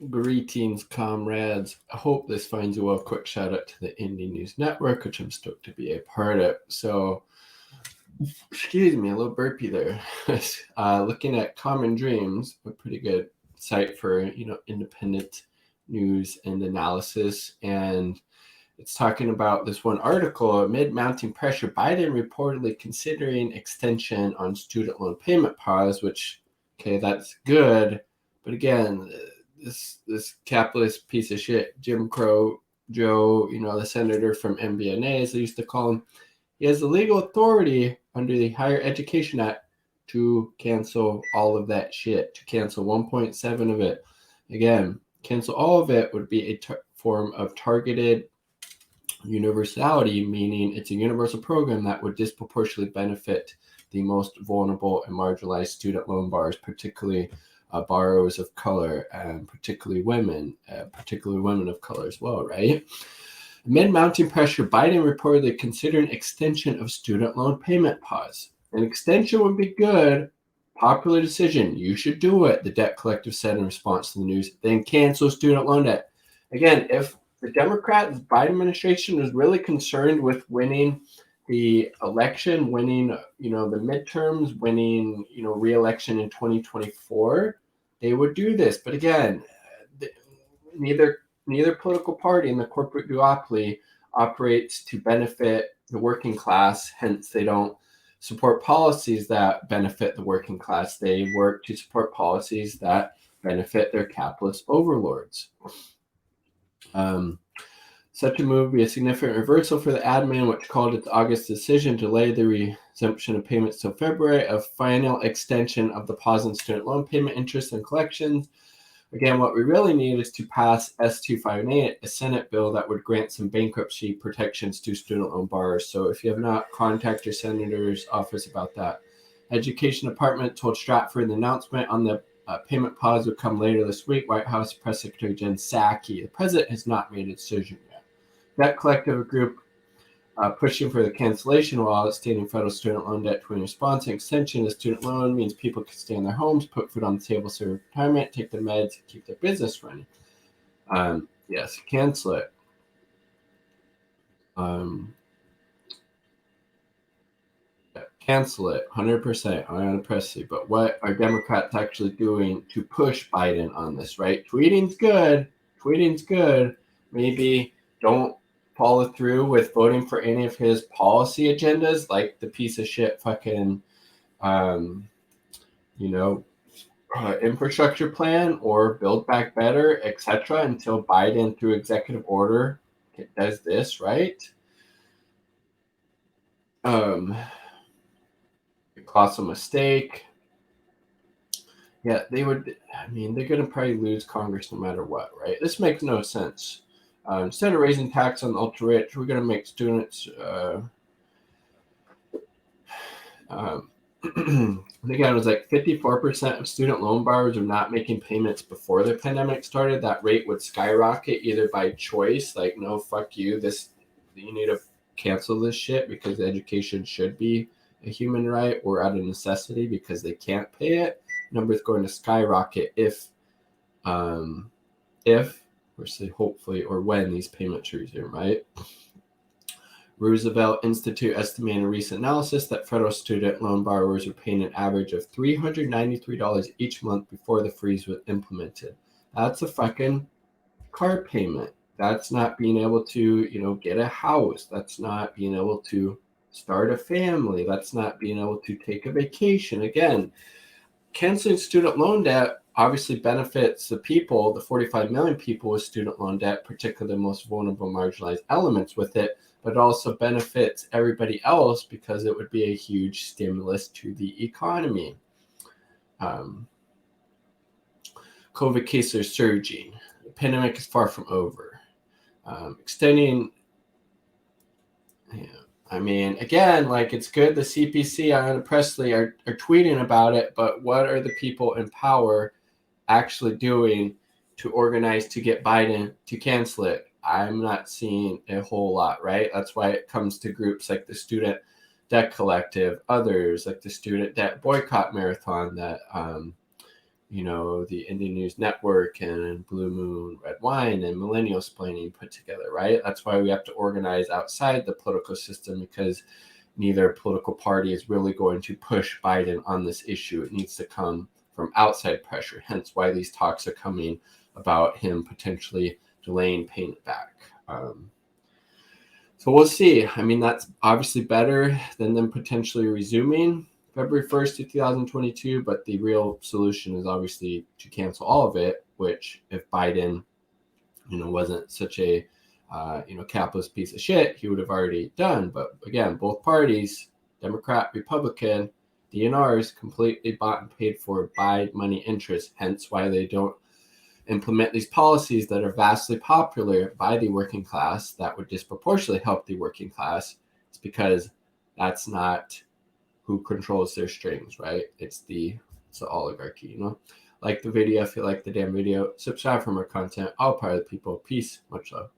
Greetings, comrades. I hope this finds you well. Quick shout out to the Indie News Network, which I'm stoked to be a part of. So, excuse me, a little burpee there. Looking at Common Dreams, a pretty good site for independent news and analysis, and it's talking about this one article. Amid mounting pressure, Biden reportedly considering extension on student loan payment pause. Which, okay, that's good, but again, this capitalist piece of shit, Jim Crow Joe, the senator from MBNA, as they used to call him, he has the legal authority under the Higher Education Act to cancel all of that shit, to cancel 1.7 of it. Again, cancel all of it would be a form of targeted universality, meaning it's a universal program that would disproportionately benefit the most vulnerable and marginalized student loan borrowers, particularly borrowers of color, and particularly women of color as well, right? Amid mounting pressure, Biden reportedly considering extension of student loan payment pause. An extension would be good. Popular decision. You should do it, the debt collective said in response to the news. Then cancel student loan debt. Again, if the Democrat Biden administration was really concerned with winning the election, winning, the midterms, winning, re-election in 2024, they would do this. But again, neither political party in the corporate duopoly operates to benefit the working class. Hence, they don't support policies that benefit the working class. They work to support policies that benefit their capitalist overlords. Such a move would be a significant reversal for the admin, which called its August decision to delay the resumption of payments till February, a final extension of the pause in student loan payment interest and collections. Again, what we really need is to pass S-258, a Senate bill that would grant some bankruptcy protections to student loan borrowers. So if you have not, contact your senator's office about that. Education Department told Stratford the announcement on the payment pause would come later this week. White House Press Secretary Jen Psaki. The president has not made a decision yet. That collective group pushing for the cancellation while stating federal student loan debt to response and extension of student loan means people can stay in their homes, put food on the table, serve retirement, take their meds, and keep their business running. Yes, cancel it. Cancel it, 100%. Ayanna Pressley. But what are Democrats actually doing to push Biden on this, right? Tweeting's good. Maybe don't follow through with voting for any of his policy agendas, like the piece of shit fucking, infrastructure plan or Build Back Better, etc., until Biden, through executive order, does this, right? Colossal mistake. Yeah, they would. I mean, they're going to probably lose Congress no matter what, right? This makes no sense. Instead of raising tax on the ultra rich, we're going to make students. I think it was like 54% of student loan borrowers are not making payments before the pandemic started. That rate would skyrocket either by choice, like, no, fuck you, you need to cancel this shit because education should be a human right, or out of necessity because they can't pay it. Numbers going to skyrocket if or say hopefully, or when these payments resume, right? Roosevelt Institute estimated in a recent analysis that federal student loan borrowers were paying an average of $393 each month before the freeze was implemented. That's a fucking car payment. That's not being able to, get a house. That's not being able to start a family. That's not being able to take a vacation. Again, canceling student loan debt obviously benefits the people, the 45 million people with student loan debt, particularly the most vulnerable, marginalized elements with it, but it also benefits everybody else because it would be a huge stimulus to the economy. COVID cases are surging. The pandemic is far from over. Extending, I mean, again, like, it's good the CPC and Presley are tweeting about it, but what are the people in power actually doing to organize to get Biden to cancel it? I'm not seeing a whole lot, right? That's why it comes to groups like the Student Debt Collective, others like the Student Debt Boycott Marathon that the Indie News Network and Blue Moon Red Wine and Millennial Splaining put together, right? That's why we have to organize outside the political system, because neither political party is really going to push Biden on this issue. It needs to come from outside pressure, hence why these talks are coming about him potentially delaying paying it back. So we'll see. I mean, that's obviously better than them potentially resuming February 1st, 2022, but the real solution is obviously to cancel all of it, which if Biden, wasn't such a, capitalist piece of shit, he would have already done. But again, both parties, Democrat, Republican, DNRs, completely bought and paid for by money interests, hence why they don't implement these policies that are vastly popular by the working class that would disproportionately help the working class. It's because that's not who controls their strings, right? It's the oligarchy, Like the video if you like the damn video, subscribe for more content. All part of the people. Peace, much love.